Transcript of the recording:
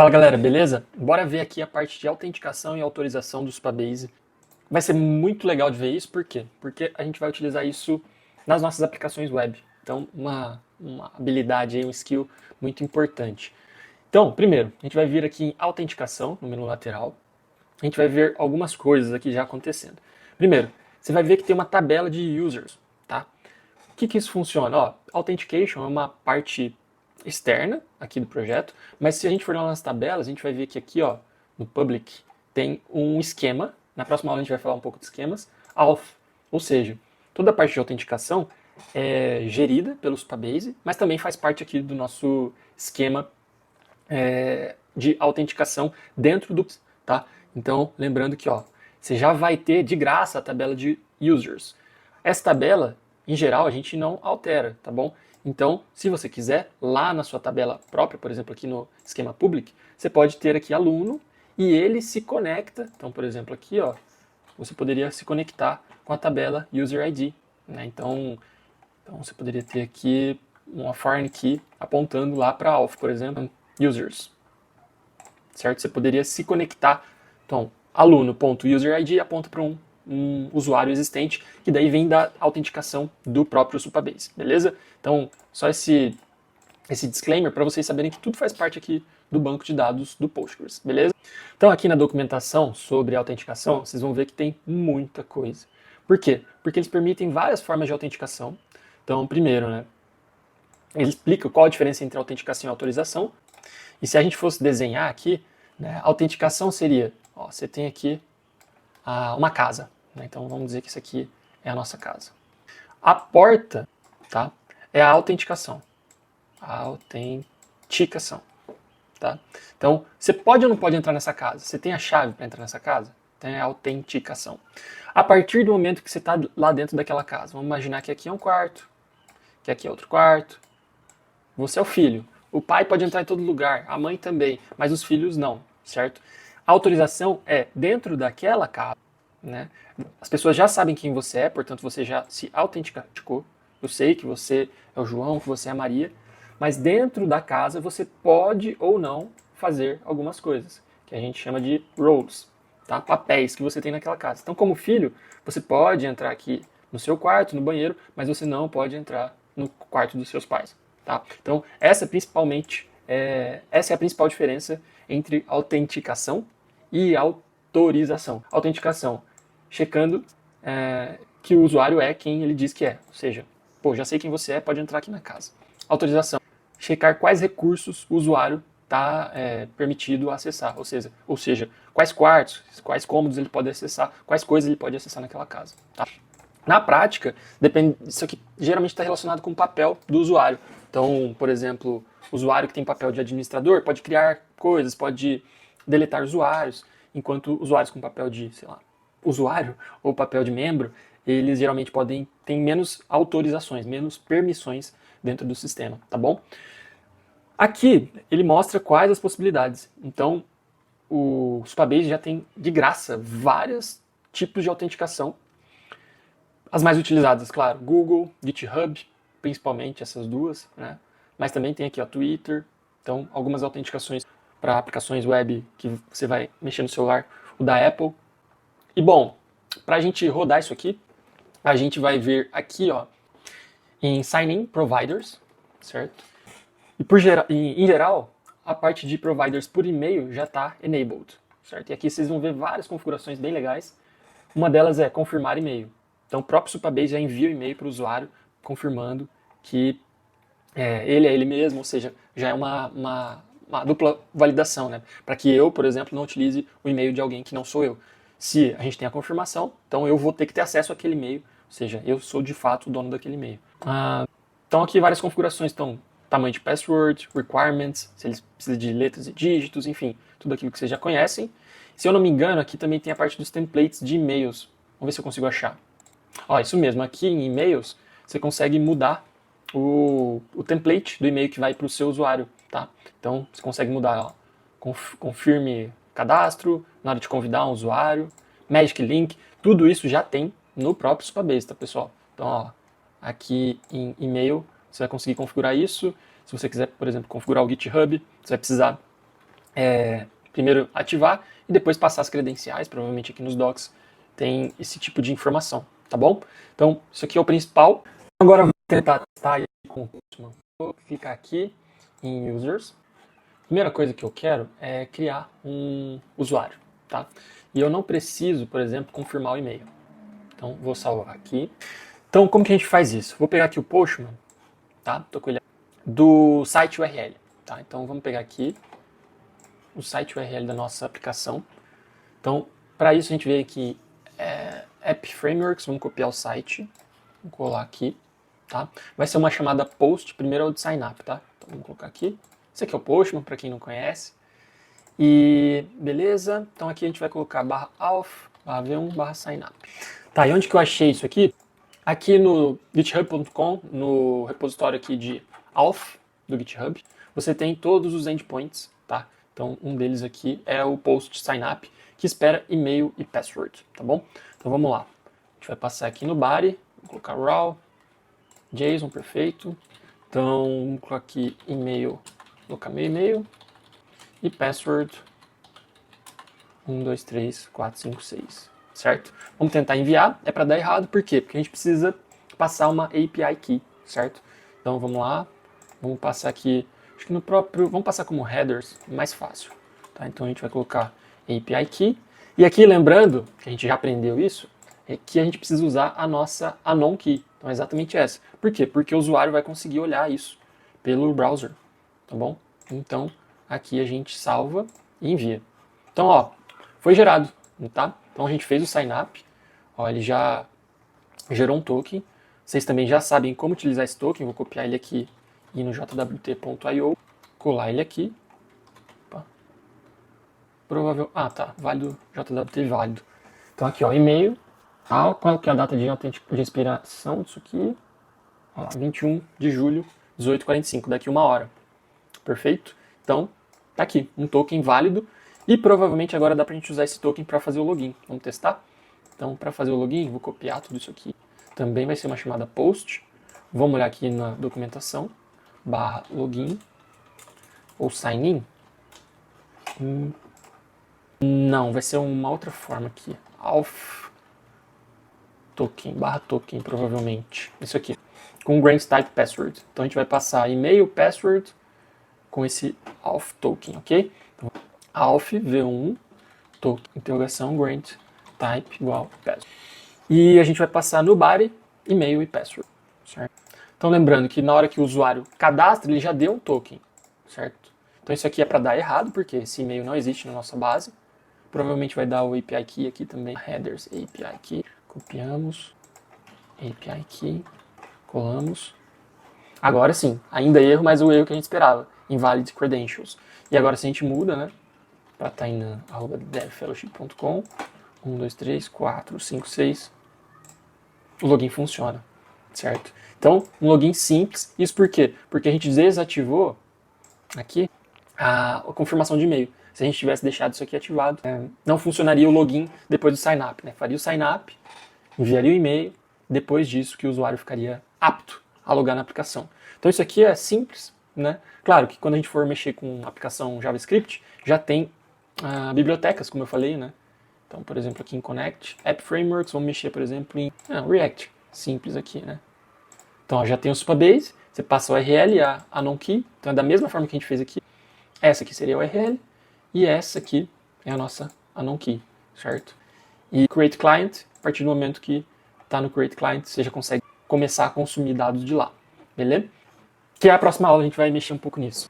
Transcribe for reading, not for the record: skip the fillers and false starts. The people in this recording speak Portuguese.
Fala galera, beleza? Bora ver aqui a parte de autenticação e autorização do Supabase. Vai ser muito legal de ver isso, por quê? Porque a gente vai utilizar isso nas nossas aplicações web. Então, uma habilidade aí, um skill muito importante. Então, primeiro, a gente vai vir aqui em autenticação, no menu lateral. A gente vai ver algumas coisas aqui já acontecendo. Primeiro, você vai ver que tem uma tabela de users, tá? O que isso funciona? Ó, Authentication é uma parte externa aqui do projeto, mas se a gente for lá nas tabelas, a gente vai ver que aqui, ó, no Public, tem um esquema. Na próxima aula a gente vai falar um pouco de esquemas. Auth, ou seja, toda a parte de autenticação é gerida pelo Supabase, mas também faz parte aqui do nosso esquema de autenticação dentro do, tá? Então, lembrando que, ó, você já vai ter de graça a tabela de users. Essa tabela, em geral, a gente não altera, tá bom? Então, se você quiser, lá na sua tabela própria, por exemplo, aqui no esquema public, você pode ter aqui aluno e ele se conecta. Então, por exemplo, aqui, ó, você poderia se conectar com a tabela user ID, né? Então você poderia ter aqui uma foreign key apontando lá para auth, por exemplo, users, certo? Você poderia se conectar. Então, aluno.userid aponta para um usuário existente, que daí vem da autenticação do próprio Supabase, beleza? Então, só esse disclaimer para vocês saberem que tudo faz parte aqui do banco de dados do Postgres, beleza? Então, aqui na documentação sobre autenticação, vocês vão ver que tem muita coisa. Por quê? Porque eles permitem várias formas de autenticação. Então, primeiro, né, ele explica qual a diferença entre autenticação e autorização. E se a gente fosse desenhar aqui, né, a autenticação seria, ó, você tem aqui uma casa, né? Então vamos dizer que isso aqui é a nossa casa. A porta, tá, é a autenticação. A autenticação, tá? Então você pode ou não pode entrar nessa casa? Você tem a chave para entrar nessa casa? Tem a autenticação. A partir do momento que você está lá dentro daquela casa, vamos imaginar que aqui é um quarto, que aqui é outro quarto. Você é o filho. O pai pode entrar em todo lugar, a mãe também, mas os filhos não, certo? A autorização é dentro daquela casa, né? As pessoas já sabem quem você é, portanto você já se autenticou. Eu sei que você é o João, que você é a Maria, mas dentro da casa você pode ou não fazer algumas coisas, que a gente chama de roles, tá? Papéis que você tem naquela casa. Então, como filho, você pode entrar aqui no seu quarto, no banheiro, mas você não pode entrar no quarto dos seus pais. Tá? Então, essa é a principal diferença entre autenticação e autorização. Autenticação, checando que o usuário é quem ele diz que é. Ou seja, pô, já sei quem você é, pode entrar aqui na casa. Autorização, checar quais recursos o usuário está permitido acessar. Ou seja, quais quartos, quais cômodos ele pode acessar, quais coisas ele pode acessar naquela casa. Tá? Na prática, isso aqui geralmente está relacionado com o papel do usuário. Então, por exemplo, o usuário que tem papel de administrador pode criar coisas, pode deletar usuários, enquanto usuários com papel de, sei lá, usuário ou papel de membro, eles geralmente ter menos autorizações, menos permissões dentro do sistema, tá bom? Aqui, ele mostra quais as possibilidades. Então, o Supabase já tem de graça vários tipos de autenticação. As mais utilizadas, claro, Google, GitHub, principalmente essas duas, né? Mas também tem aqui o Twitter, então algumas autenticações para aplicações web que você vai mexer no celular, o da Apple. E bom, para a gente rodar isso aqui, a gente vai ver aqui, ó, em Sign-in Providers, certo? E em geral, a parte de providers por e-mail já está enabled, certo? E aqui vocês vão ver várias configurações bem legais. Uma delas é confirmar e-mail. Então o próprio Supabase já envia o e-mail para o usuário confirmando que ele é ele mesmo, ou seja, já é uma dupla validação, né? Para que eu, por exemplo, não utilize o e-mail de alguém que não sou eu. Se a gente tem a confirmação, então eu vou ter que ter acesso àquele e-mail, ou seja, eu sou de fato o dono daquele e-mail. Então aqui várias configurações, então tamanho de password, requirements, se eles precisam de letras e dígitos, enfim, tudo aquilo que vocês já conhecem. Se eu não me engano, aqui também tem a parte dos templates de e-mails. Vamos ver se eu consigo achar. Ó, isso mesmo, aqui em e-mails você consegue mudar o template do e-mail que vai para o seu usuário, tá? Então você consegue mudar, ó, confirme cadastro, na hora de convidar um usuário, magic link, tudo isso já tem no próprio Supabase, tá, pessoal? Então, ó, aqui em e-mail você vai conseguir configurar isso. Se você quiser, por exemplo, configurar o GitHub, você vai precisar primeiro ativar e depois passar as credenciais, provavelmente aqui nos docs tem esse tipo de informação, tá bom? Então, isso aqui é o principal. Agora eu vou tentar testar aí com o Postman. Vou ficar aqui em Users. Primeira coisa que eu quero é criar um usuário, tá? E eu não preciso, por exemplo, confirmar o e-mail. Então, vou salvar aqui. Então, como que a gente faz isso? Vou pegar aqui o Postman, tá? Tô com ele do site URL, tá? Então, vamos pegar aqui o site URL da nossa aplicação. Então, para isso a gente vem aqui App Frameworks, vamos copiar o site, vamos colar aqui, tá? Vai ser uma chamada post, primeiro é o de sign up, tá? Então, vamos colocar aqui. Esse aqui é o Postman, para quem não conhece. E beleza, então aqui a gente vai colocar /auth, /v1, /signup. Tá, e onde que eu achei isso aqui? Aqui no github.com, no repositório aqui de auth do GitHub, você tem todos os endpoints, tá? Então um deles aqui é o post signup, que espera e-mail e password, tá bom? Então vamos lá. A gente vai passar aqui no body, vou colocar raw, JSON, perfeito. Então vamos colocar aqui e-mail, colocar meu e-mail e password 1, 2, 3, 4, 5, 6, certo? Vamos tentar enviar, é para dar errado, por quê? Porque a gente precisa passar uma API key, certo? Então vamos lá, vamos passar aqui, acho que no próprio, vamos passar como headers, mais fácil, tá? Então a gente vai colocar API key, e aqui lembrando, que a gente já aprendeu isso, é que a gente precisa usar a nossa anon key, então é exatamente essa. Por quê? Porque o usuário vai conseguir olhar isso pelo browser, tá bom? Então aqui a gente salva e envia. Então, ó, foi gerado, tá? Então a gente fez o sign up, ó, ele já gerou um token. Vocês também já sabem como utilizar esse token, vou copiar ele aqui e no jwt.io, colar ele aqui. Opa. Tá, válido, jwt válido. Então aqui, ó, e-mail, tá? Qual que é a data de expiração disso aqui? Ó, 21 de julho, 18h45, daqui uma hora. Perfeito? Então, tá aqui, um token válido. E provavelmente agora dá pra gente usar esse token para fazer o login. Vamos testar? Então, para fazer o login, vou copiar tudo isso aqui. Também vai ser uma chamada post. Vamos olhar aqui na documentação. /login ou sign in. Não, vai ser uma outra forma aqui. Auth token, /token, provavelmente. Isso aqui. Com grant type password. Então a gente vai passar e-mail, password com esse auth token, ok? Então, auth v1 token, interrogação, grant type igual password. E a gente vai passar no body e-mail e password, certo? Então lembrando que na hora que o usuário cadastra, ele já deu um token, certo? Então isso aqui é para dar errado, porque esse e-mail não existe na nossa base. Provavelmente vai dar o API key aqui também, headers API key. Copiamos, API key, colamos. Agora sim, ainda erro, mas o erro que a gente esperava, invalid credentials. E agora se a gente muda, né, para tainan@devfellowship.com, 1, 2, 3, 4, 5, 6, o login funciona, certo? Então, um login simples. Isso por quê? Porque a gente desativou aqui a confirmação de e-mail. Se a gente tivesse deixado isso aqui ativado, não funcionaria o login depois do sign up, né? Faria o sign up, enviaria o e-mail, depois disso que o usuário ficaria apto a logar na aplicação. Então isso aqui é simples, né? Claro que quando a gente for mexer com uma aplicação JavaScript, já tem bibliotecas, como eu falei, né? Então, por exemplo, aqui em Connect, App Frameworks, vamos mexer, por exemplo, em React. Simples aqui, né? Então, ó, já tem o Supabase, você passa o URL e a anon key. Então, é da mesma forma que a gente fez aqui. Essa aqui seria a URL e essa aqui é a nossa anon key, certo? E Create Client, a partir do momento que está no Create Client, você já consegue começar a consumir dados de lá, beleza? Que é a próxima aula a gente vai mexer um pouco nisso.